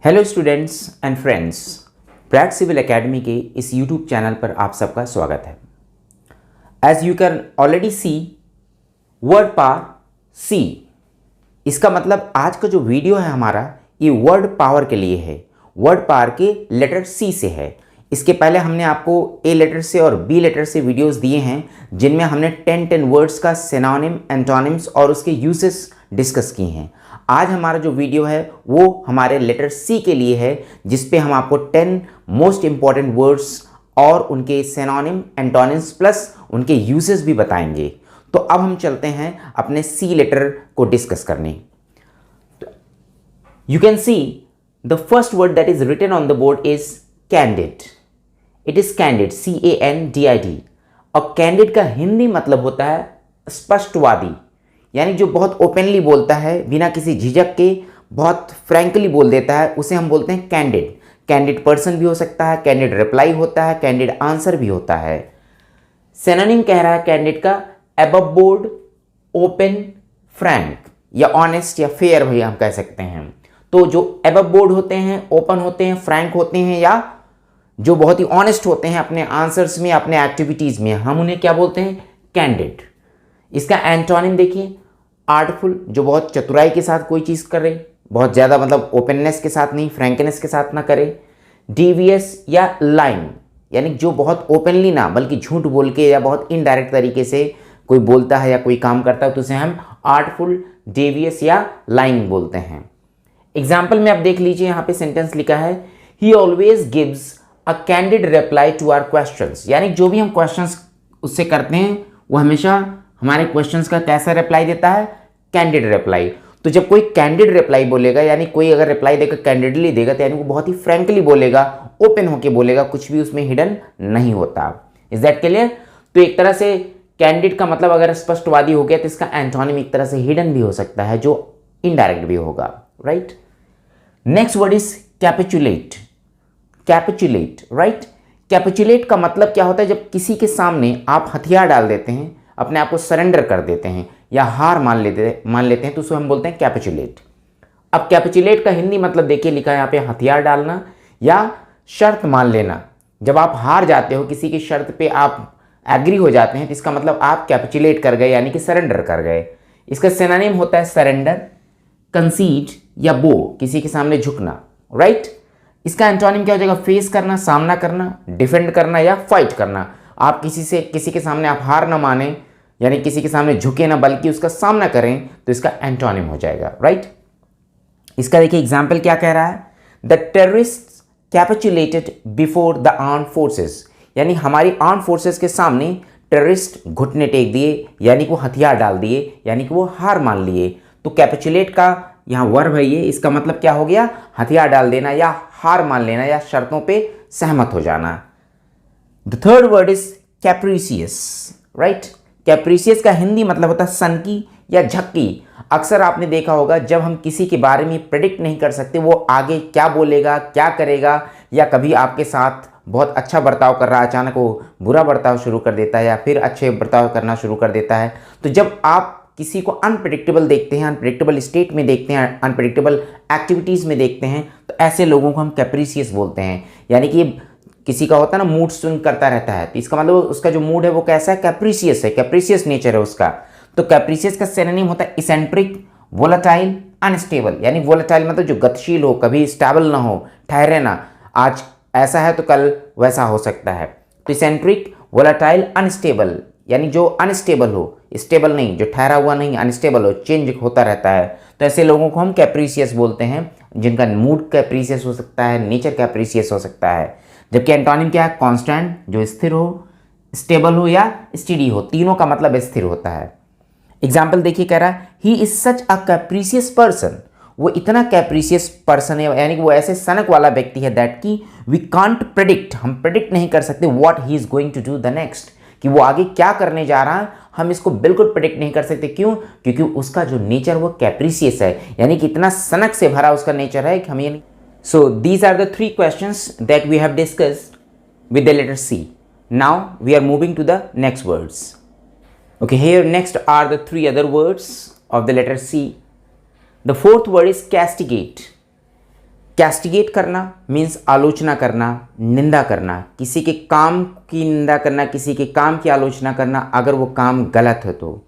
Hello students and friends, Pract civil academy के इस YouTube channel पर आप सबका स्वागत है। As you can already see word power C, इसका मतलब आज का जो वीडियो है हमारा ये वर्ड पावर के लिए है, वर्ड पावर के लेटर सी से है। इसके पहले हमने आपको ए लेटर से और बी लेटर से वीडियोस दिए हैं जिनमें हमने 10 वर्ड्स का सिनोनिम, एंटोनिम्स और उसके यूसेस डिस्कस किए हैं। आज हमारा जो वीडियो है वो हमारे लेटर सी के लिए है, जिस पे हम आपको 10 मोस्ट इंपॉर्टेंट वर्ड्स और उनके सिनोनिम, एंटोनिम्स प्लस उनके यूसेस भी बताएंगे। तो अब हम चलते हैं अपने सी लेटर को डिस्कस करने। You can see the first word that is written on the board is candid. It is candid, CANDID। और कैंडिड का हिंदी मतलब होता है स्पष्टवादी, यानी जो बहुत ओपनली बोलता है, बिना किसी झिझक के बहुत फ्रैंकली बोल देता है, उसे हम बोलते हैं कैंडिड। कैंडिड पर्सन भी हो सकता है, कैंडिड रिप्लाई होता है, कैंडिड आंसर भी होता है। सिनोनिम कह रहा है कैंडिड का अबव बोर्ड, ओपन, फ्रैंक या ऑनेस्ट या फेयर भी हम कह सकते हैं। तो जो अबव बोर्ड होते हैं, ओपन होते हैं, फ्रैंक होते हैं या जो बहुत ही ऑनेस्ट होते हैं अपने आंसर्स में, अपने एक्टिविटीज में, हम उन्हें क्या बोलते हैं? कैंडिड। इसका एंटोनिम देखिए, आर्टफुल, जो बहुत चतुराई के साथ कोई चीज़ करे, बहुत ज़्यादा मतलब ओपननेस के साथ नहीं, फ्रैंकनेस के साथ ना करे। डीवियस या लाइंग, यानी जो बहुत ओपनली ना बल्कि झूठ बोल के या बहुत इनडायरेक्ट तरीके से कोई बोलता है या कोई काम करता है तो उसे हम आर्टफुल, डेवियस या लाइंग बोलते हैं। एग्जाम्पल में आप देख लीजिए, यहाँ पे सेंटेंस लिखा है ही always gives a candid reply to our questions, यानी जो भी हम क्वेश्चंस उससे करते हैं वो हमेशा हमारे क्वेश्चंस का कैसा रिप्लाई देता है? Candid reply. तो जब कोई कैंडिड रिप्लाई बोलेगा, यानी कोई अगर रिप्लाई देकर कैंडिडली देगा तो यानी वो बहुत ही फ्रैंकली बोलेगा, ओपन होके बोलेगा, कुछ भी उसमें हिडन नहीं होता। Is that clear? तो एक तरह से कैंडिड का मतलब अगर स्पष्टवादी हो गया तो इसका एंटोनिम एक तरह से हिडन भी हो सकता है, जो इनडायरेक्ट भी होगा। Right. Next word is capitulate. Capitulate, right. Capitulate का मतलब क्या होता है? जब किसी के सामने आप हथियार डाल देते हैं, अपने आप को सरेंडर कर देते हैं या हार मान लेते हैं तो उसको हम बोलते हैं कैपिचुलेट। अब कैपिचुलेट का हिंदी मतलब देखिए, लिखा है यहाँ पे हथियार डालना या शर्त मान लेना। जब आप हार जाते हो, किसी की शर्त पे आप एग्री हो जाते हैं तो इसका मतलब आप कैपिचुलेट कर गए, यानी कि सरेंडर कर गए। इसका सिनोनिम होता है सरेंडर, कंसीड या बो, किसी के सामने झुकना। राइट। इसका एंटोनिम क्या हो जाएगा? फेस करना, सामना करना, डिफेंड करना या फाइट करना। आप किसी के सामने आप हार ना माने, यानी किसी के सामने झुके ना बल्कि उसका सामना करें, तो इसका एंटोनिम हो जाएगा। राइट। इसका देखिए एग्जाम्पल क्या कह रहा है? The terrorist capitulated before the armed forces, यानी हमारी आर्म्ड फोर्सेस के सामने टेररिस्ट घुटने टेक दिए, यानी कि वो हथियार डाल दिए, यानी कि वो हार मान लिए। तो कैपिचुलेट का यहाँ वर्ब है ये, इसका मतलब क्या हो गया? हथियार डाल देना या हार मान लेना या शर्तों पे सहमत हो जाना। The third word is capricious. Right. Capricious का हिंदी मतलब होता है सनकी या झक्की। अक्सर आपने देखा होगा, जब हम किसी के बारे में प्रेडिक्ट नहीं कर सकते वो आगे क्या बोलेगा, क्या करेगा, या कभी आपके साथ बहुत अच्छा बर्ताव कर रहा है, अचानक वो बुरा बर्ताव शुरू कर देता है या फिर अच्छे बर्ताव करना शुरू कर देता है। तो जब आप किसी को अनप्रेडिक्टेबल देखते हैं, अनप्रेडिक्टेबल स्टेट में देखते हैं, अनप्रेडिक्टेबल एक्टिविटीज़ में देखते हैं, तो ऐसे लोगों को हम कैप्रिसियस बोलते हैं। यानी कि किसी का होता है ना, मूड स्विंग करता रहता है, तो इसका मतलब उसका जो मूड है वो कैसा है? कैप्रिसियस है, कैप्रिसियस नेचर है उसका। तो कैप्रिसियस का सिनोनिम होता है इसेंट्रिक, वोलेटाइल, अनस्टेबल। यानी वोलेटाइल मतलब जो गतिशील हो, कभी स्टेबल ना हो, ठहरे ना, आज ऐसा है तो कल वैसा हो सकता है। तो इसेंट्रिक, वोलेटाइल, अनस्टेबल, यानी जो अनस्टेबल हो, स्टेबल नहीं, जो ठहरा हुआ नहीं, अनस्टेबल हो, चेंज होता रहता है, तो ऐसे लोगों को हम कैप्रिसियस बोलते हैं, जिनका मूड कैप्रिसियस हो सकता है, नेचर कैप्रिसियस हो सकता है। जबकि एंटोनिम क्या है? कांस्टेंट, जो स्थिर हो, स्टेबल हो या स्टेडी हो, तीनों का मतलब स्थिर होता है। एग्जाम्पल देखिए, कह रहा है he is such a कैप्रिसियस person, वो इतना कैप्रिसियस पर्सन है, यानी कि वो ऐसे सनक वाला व्यक्ति है, दैट की वी कांट प्रेडिक्ट, हम प्रेडिक्ट नहीं कर सकते what he is going to do the next, कि वो आगे क्या करने जा रहा है, हम इसको बिल्कुल प्रेडिक्ट नहीं कर सकते। क्यों? क्योंकि उसका जो नेचर वो कैप्रिसियस है, यानी कि इतना सनक से भरा उसका नेचर है कि हम ये नहीं। So these are the 3 questions that we have discussed with the letter C. Now we are moving to the next words. Okay, here next are the 3 other words of the letter C. The fourth word is castigate. कैस्टिगेट करना means आलोचना करना, निंदा करना, किसी के काम की निंदा करना, किसी के काम की आलोचना करना अगर वो काम गलत है तो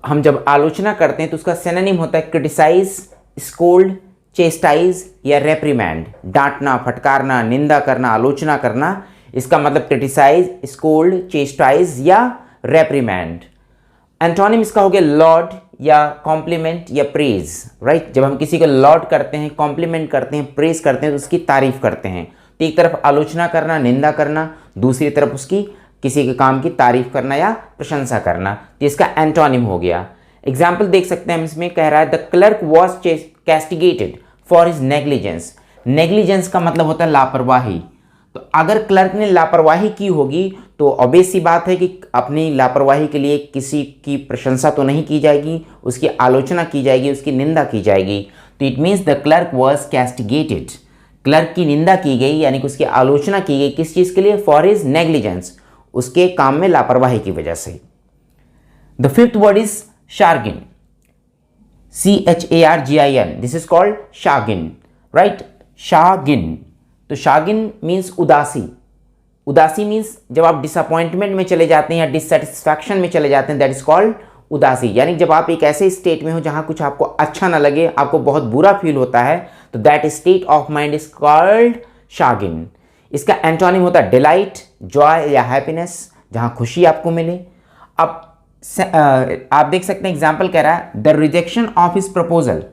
हम जब आलोचना करते हैं तो उसका सिनोनिम होता है क्रिटिसाइज, स्कोल्ड, चेस्टाइज या रेप्रीमैंड। डांटना, फटकारना, निंदा करना, आलोचना करना, इसका मतलब क्रिटिसाइज, स्कोल्ड, चेस्टाइज या रेप्रीमैंड। एंटोनिम इसका हो गया लॉर्ड या कॉम्प्लीमेंट या प्रेज, राइट। जब हम किसी को लॉर्ड करते हैं, कॉम्प्लीमेंट करते हैं, प्रेज करते हैं तो उसकी तारीफ करते हैं। तो एक तरफ आलोचना करना, निंदा करना, दूसरी तरफ उसकी किसी के काम की तारीफ करना या प्रशंसा करना, तो इसका एंटोनिम हो गया। एग्जाम्पल देख सकते हैं हम इसमें, कह रहा है the clerk was castigated for his negligence. Negligence का मतलब होता है लापरवाही। तो अगर क्लर्क ने लापरवाही की होगी तो ऑब्वियस सी बात है कि अपनी लापरवाही के लिए किसी की प्रशंसा तो नहीं की जाएगी, उसकी आलोचना की जाएगी, उसकी निंदा की जाएगी। तो it means the clerk was castigated. Clerk की निंदा की गई यानी कि उसकी आलोचना की गई किस चीज़ के लिए? फॉर हिज नेग्लिजेंस, उसके काम में लापरवाही की वजह से। The fifth word is chagrin, CHARGIN, this is called chagrin, right. Chagrin, तो शागिन मीन्स उदासी। उदासी मीन्स जब आप डिसअपॉइंटमेंट में चले जाते हैं या डिससेटिस्फैक्शन में चले जाते हैं, दैट इज कॉल्ड उदासी। यानी जब आप एक ऐसे स्टेट में हो जहां कुछ आपको अच्छा ना लगे, आपको बहुत बुरा फील होता है, तो that state of mind is called Shagin. इसका एंटोनिम होता है डिलाइट, जॉय या हैप्पीनेस, जहां खुशी आपको मिले। अब आप देख सकते हैं एग्जाम्पल कह रहा है the rejection of his proposal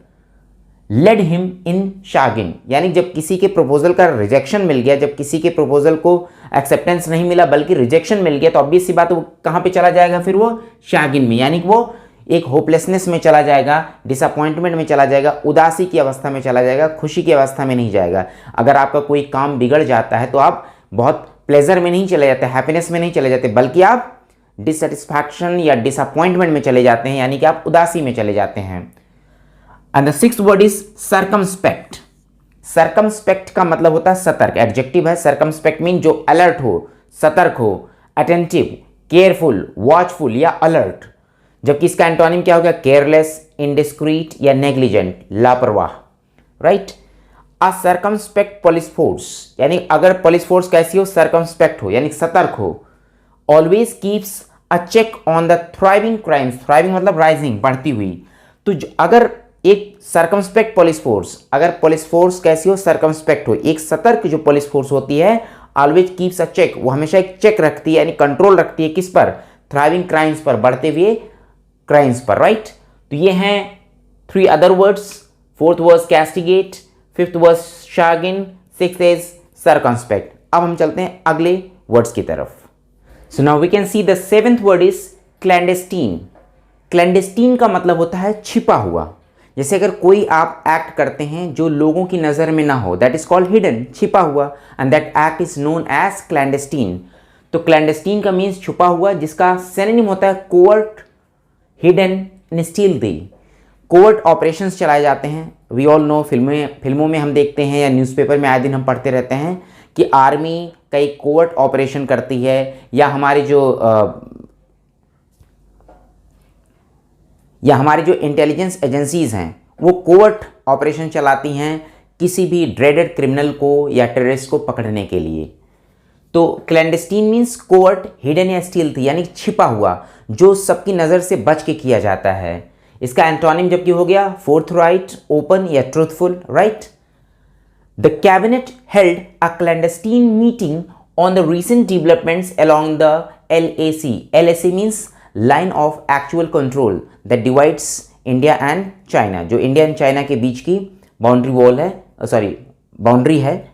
led him in chagrin, यानी जब किसी के प्रपोजल का रिजेक्शन मिल गया, जब किसी के प्रपोजल को एक्सेप्टेंस नहीं मिला बल्कि रिजेक्शन मिल गया, तो ऑब्वियस सी बात वो कहाँ पे चला जाएगा फिर? वो शागिन में, यानी कि वो एक होपलेसनेस में चला जाएगा, डिसअपॉइंटमेंट में चला जाएगा, उदासी की अवस्था में चला जाएगा, खुशी की अवस्था में नहीं जाएगा। अगर आपका कोई काम बिगड़ जाता है तो आप बहुत प्लेजर में नहीं चले जाते, हैप्पीनेस में नहीं चले जाते, बल्कि आप डिससेटिस्फैक्शन या डिसअपॉइंटमेंट में चले जाते हैं, यानी कि आप उदासी में चले जाते हैं। And the sixth word is circumspect. Circumspect का मतलब होता है सतर्क, एडजेक्टिव है। सर्कमस्पेक्ट मीन जो अलर्ट हो, सतर्क हो, अटेंटिव, केयरफुल, वॉचफुल या अलर्ट। जबकि इसका एंटोनिम क्या हो गया? केयरलेस, इनडिस्क्रीट या नेग्लिजेंट, लापरवाह, राइट। अ सर्कमस्पेक्ट पुलिस फोर्स, यानी अगर पुलिस फोर्स कैसी हो? सर्कमस्पेक्ट हो, यानी सतर्क हो। Always keeps a check on the thriving crimes, thriving मतलब राइजिंग, बढ़ती हुई। तो अगर एक सर्कमस्पेक्ट पुलिस फोर्स, अगर पुलिस फोर्स कैसी हो? सर्कमस्पेक्ट हो, एक सतर्क जो पुलिस फोर्स होती है, ऑलवेज कीप्स अ चेक, वो हमेशा एक चेक रखती है, यानी कंट्रोल रखती है किस पर? थ्राइविंग क्राइम्स पर, बढ़ते हुए क्राइम्स पर, राइट। तो ये हैं 3 other words. Fourth word castigate, fifth word chagrin, sixth is circumspect. अब हम चलते हैं अगले वर्ड्स की तरफ। So now we can see the seventh word is clandestine. Clandestine का मतलब होता है छिपा हुआ। जैसे अगर कोई आप एक्ट करते हैं जो लोगों की नज़र में ना हो, दैट इज कॉल्ड हिडन, छिपा हुआ, and that act is known as clandestine. तो क्लैंडेस्टीन का मीन्स छुपा हुआ, जिसका सिनोनिम होता है covert, hidden and stealthy. Covert operations चलाए जाते हैं, वी ऑल नो, फिल्मों में हम देखते हैं या न्यूज़पेपर में आए दिन हम पढ़ते रहते हैं कि आर्मी कई कोवर्ट ऑपरेशन करती है, या हमारी जो इंटेलिजेंस एजेंसीज हैं वो कोवर्ट ऑपरेशन चलाती हैं किसी भी ड्रेडेड क्रिमिनल को या टेररिस्ट को पकड़ने के लिए। तो क्लैंडेस्टीन मीन्स कोवर्ट, हिडन या स्टील्थी, यानी छिपा हुआ, जो सबकी नज़र से बच के किया जाता है। इसका एंटोनिम जबकि हो गया फोर्थराइट, ओपन या truthful, right. The cabinet held a clandestine meeting on the recent developments along the LAC। LAC means line of actual control that divides India and China, जो इंडिया एंड चाइना के बीच की boundary है।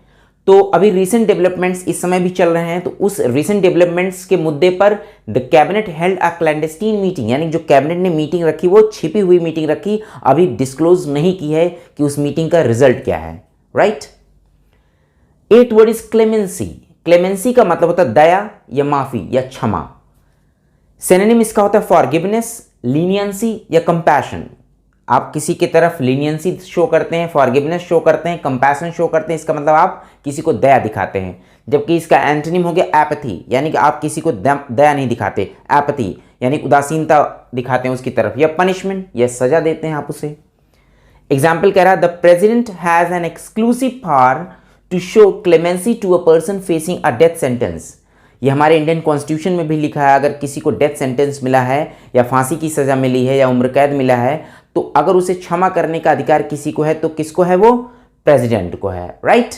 तो अभी recent developments इस समय भी चल रहे हैं, तो उस रीसेंट डेवलपमेंट्स के मुद्दे पर the cabinet held a clandestine meeting, यानी जो कैबिनेट ने मीटिंग रखी वो छिपी हुई मीटिंग रखी, अभी डिस्क्लोज नहीं की है कि उस मीटिंग का रिजल्ट क्या है, right. 8th word is clemency. Clemency का मतलब होता है दया या माफी या क्षमा। सिनोनिम इसका होता है फॉरगिवनेस, लीनियंसी या कंपैशन। आप किसी की तरफ लीनियंसी शो करते हैं, फॉरगिवनेस शो करते हैं, कंपैशन शो करते हैं, इसका मतलब आप किसी को दया दिखाते हैं। जबकि इसका एंटोनिम हो गया एपैथी, यानी कि आप किसी को दया नहीं दिखाते, एपैथी यानी उदासीनता दिखाते हैं उसकी तरफ, या पनिशमेंट या सजा देते हैं आप उसे। एग्जाम्पल कह रहा है the president has an exclusive power to show clemency to a person facing a death sentence. ये हमारे इंडियन कॉन्स्टिट्यूशन में भी लिखा है, अगर किसी को डेथ सेंटेंस मिला है या फांसी की सजा मिली है या उम्र कैद मिला है, तो अगर उसे क्षमा करने का अधिकार किसी को है तो किसको है? वो प्रेसिडेंट को है, राइट?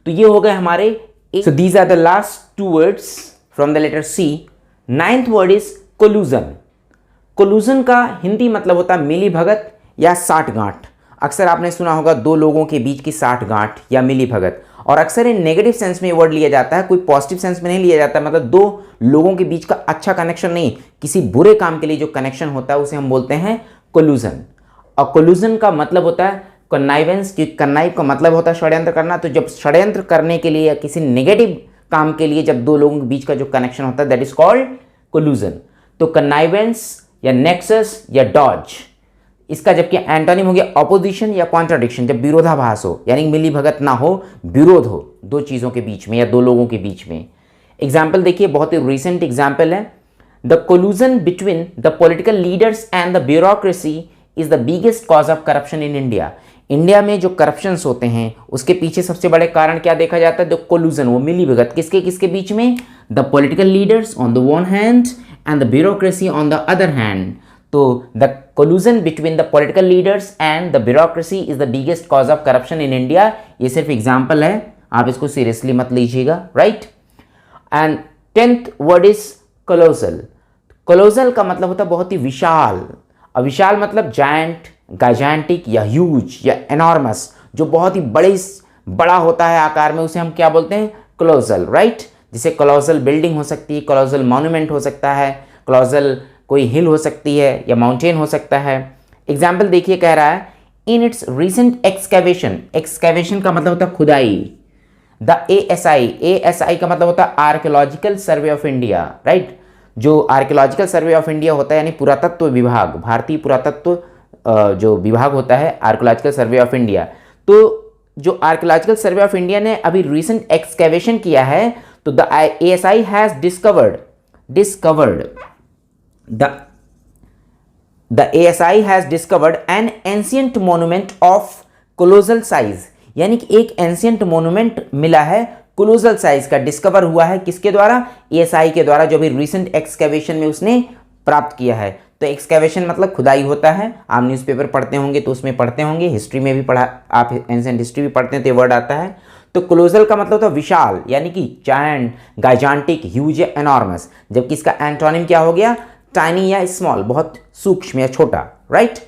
तो ये हो गए हमारे। So these are the last 2 words from the letter C. 9th word is collusion. Collusion का हिंदी मतलब होता है मिली भगत या साठगांठ। अक्सर आपने सुना होगा 2 लोगों के बीच की साठगांठ या मिली भगत, और अक्सर इन नेगेटिव सेंस में ये वर्ड लिया जाता है, कोई पॉजिटिव सेंस में नहीं लिया जाता। मतलब 2 लोगों के बीच का अच्छा कनेक्शन नहीं, किसी बुरे काम के लिए जो कनेक्शन होता है उसे हम बोलते हैं कोलूजन। और कोलूजन का मतलब होता है कन्नाइवेंस, कि कन्नाइव का मतलब होता है षड्यंत्र करना। तो जब षड्यंत्र करने के लिए या किसी नेगेटिव काम के लिए जब 2 लोगों के बीच का जो कनेक्शन होता है दैट इज कॉल्ड कोलूजन। तो कन्नाइवेंस या नेक्सस या डॉज, इसका जबकि एंटोनिम हो गया ऑपोजिशन या कॉन्ट्राडिक्शन, जब विरोधाभास हो, यानी मिली भगत ना हो, विरोध हो 2 चीज़ों के बीच में या 2 लोगों के बीच में। एग्जाम्पल देखिए, बहुत ही रिसेंट एग्जाम्पल है, the collusion between the political leaders and the bureaucracy is the biggest cause of corruption in India. India में जो करप्शंस होते हैं उसके पीछे सबसे बड़े कारण क्या देखा जाता है? द कोलूजन, वो मिली भगत किसके किसके बीच में? The political leaders on the one hand and the bureaucracy on the other hand. तो the collusion between the political leaders and the bureaucracy is the biggest cause of corruption in India। ये सिर्फ example है, आप इसको seriously मत लीजिएगा, right? And 10th word is colossal. Colossal का मतलब होता है बहुत ही विशाल। और विशाल मतलब जायंट, गाइजेंटिक या ह्यूज या एनॉर्मस, जो बहुत ही बड़ा होता है आकार में, उसे हम क्या बोलते हैं? Colossal, right? जिसे कोलोसल बिल्डिंग हो सकती है, कोलोसल मॉन्यूमेंट हो सकता है, कोलोसल कोई हिल हो सकती है या माउंटेन हो सकता है। एग्जाम्पल देखिए, कह रहा है in its recent excavation. Excavation का मतलब होता है खुदाई। द ASI का मतलब होता है archaeological survey of India, right? जो आर्कियोलॉजिकल सर्वे ऑफ इंडिया होता है यानी पुरातत्व विभाग, भारतीय पुरातत्व जो विभाग होता है, आर्कियोलॉजिकल सर्वे ऑफ इंडिया। तो जो आर्कियोलॉजिकल सर्वे ऑफ इंडिया ने अभी रिसेंट एक्सकैवेशन किया है, तो the ASI has The ASI has discovered an ancient monument of colossal size, यानी कि एक एंशियंट मोन्यूमेंट मिला है कोलोसल साइज का, डिस्कवर हुआ है किसके द्वारा? ASI के द्वारा, जो भी रिसेंट एक्सकैवेशन में उसने प्राप्त किया है। तो एक्सकैवेशन मतलब खुदाई होता है, आप न्यूज़पेपर पढ़ते होंगे तो उसमें पढ़ते होंगे, हिस्ट्री में भी पढ़ा, आप एंशियंट हिस्ट्री भी पढ़ते हैं तो ये वर्ड आता है। तो कोलोसल का मतलब होता है विशाल, यानी कि जायंट, गाइजेंटिक, ह्यूज या एनॉर्मस, जबकि इसका एंटोनिम क्या हो गया? टाइनी या स्मॉल, बहुत सूक्ष्म या छोटा, राइट?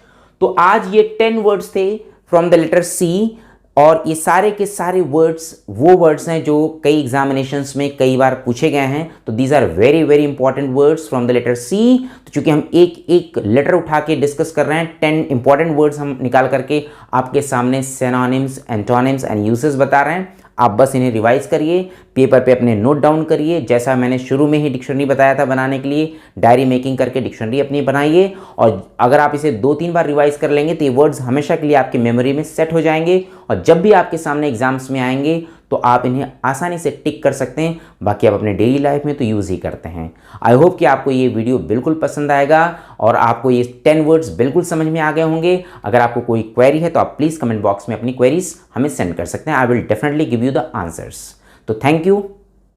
तो आज ये 10 वर्ड्स थे फ्रॉम द लेटर सी, और ये सारे के सारे वर्ड्स वो वर्ड्स हैं जो कई एग्जामिनेशंस में कई बार पूछे गए हैं। तो these are very very important words from the letter C. तो चूंकि हम एक एक लेटर उठा के डिस्कस कर रहे हैं, 10 इंपॉर्टेंट वर्ड्स हम निकाल करके आपके सामने सिनोनिम्स, एंटोनिम्स एंड यूजेस बता रहे हैं। आप बस इन्हें रिवाइज करिए, पेपर पे अपने नोट डाउन करिए, जैसा मैंने शुरू में ही डिक्शनरी बताया था बनाने के लिए, डायरी मेकिंग करके डिक्शनरी अपनी बनाइए। और अगर आप इसे 2-3 बार रिवाइज कर लेंगे तो ये वर्ड्स हमेशा के लिए आपकी मेमोरी में सेट हो जाएंगे, और जब भी आपके सामने एग्जाम्स में आएंगे तो आप इन्हें आसानी से टिक कर सकते हैं। बाकी आप अपने डेली लाइफ में तो यूज़ ही करते हैं। आई होप कि आपको ये वीडियो बिल्कुल पसंद आएगा और आपको ये 10 वर्ड्स बिल्कुल समझ में आ गए होंगे। अगर आपको कोई क्वेरी है तो आप प्लीज़ कमेंट बॉक्स में अपनी क्वेरीज हमें सेंड कर सकते हैं। I will definitely give you the answers. तो थैंक यू।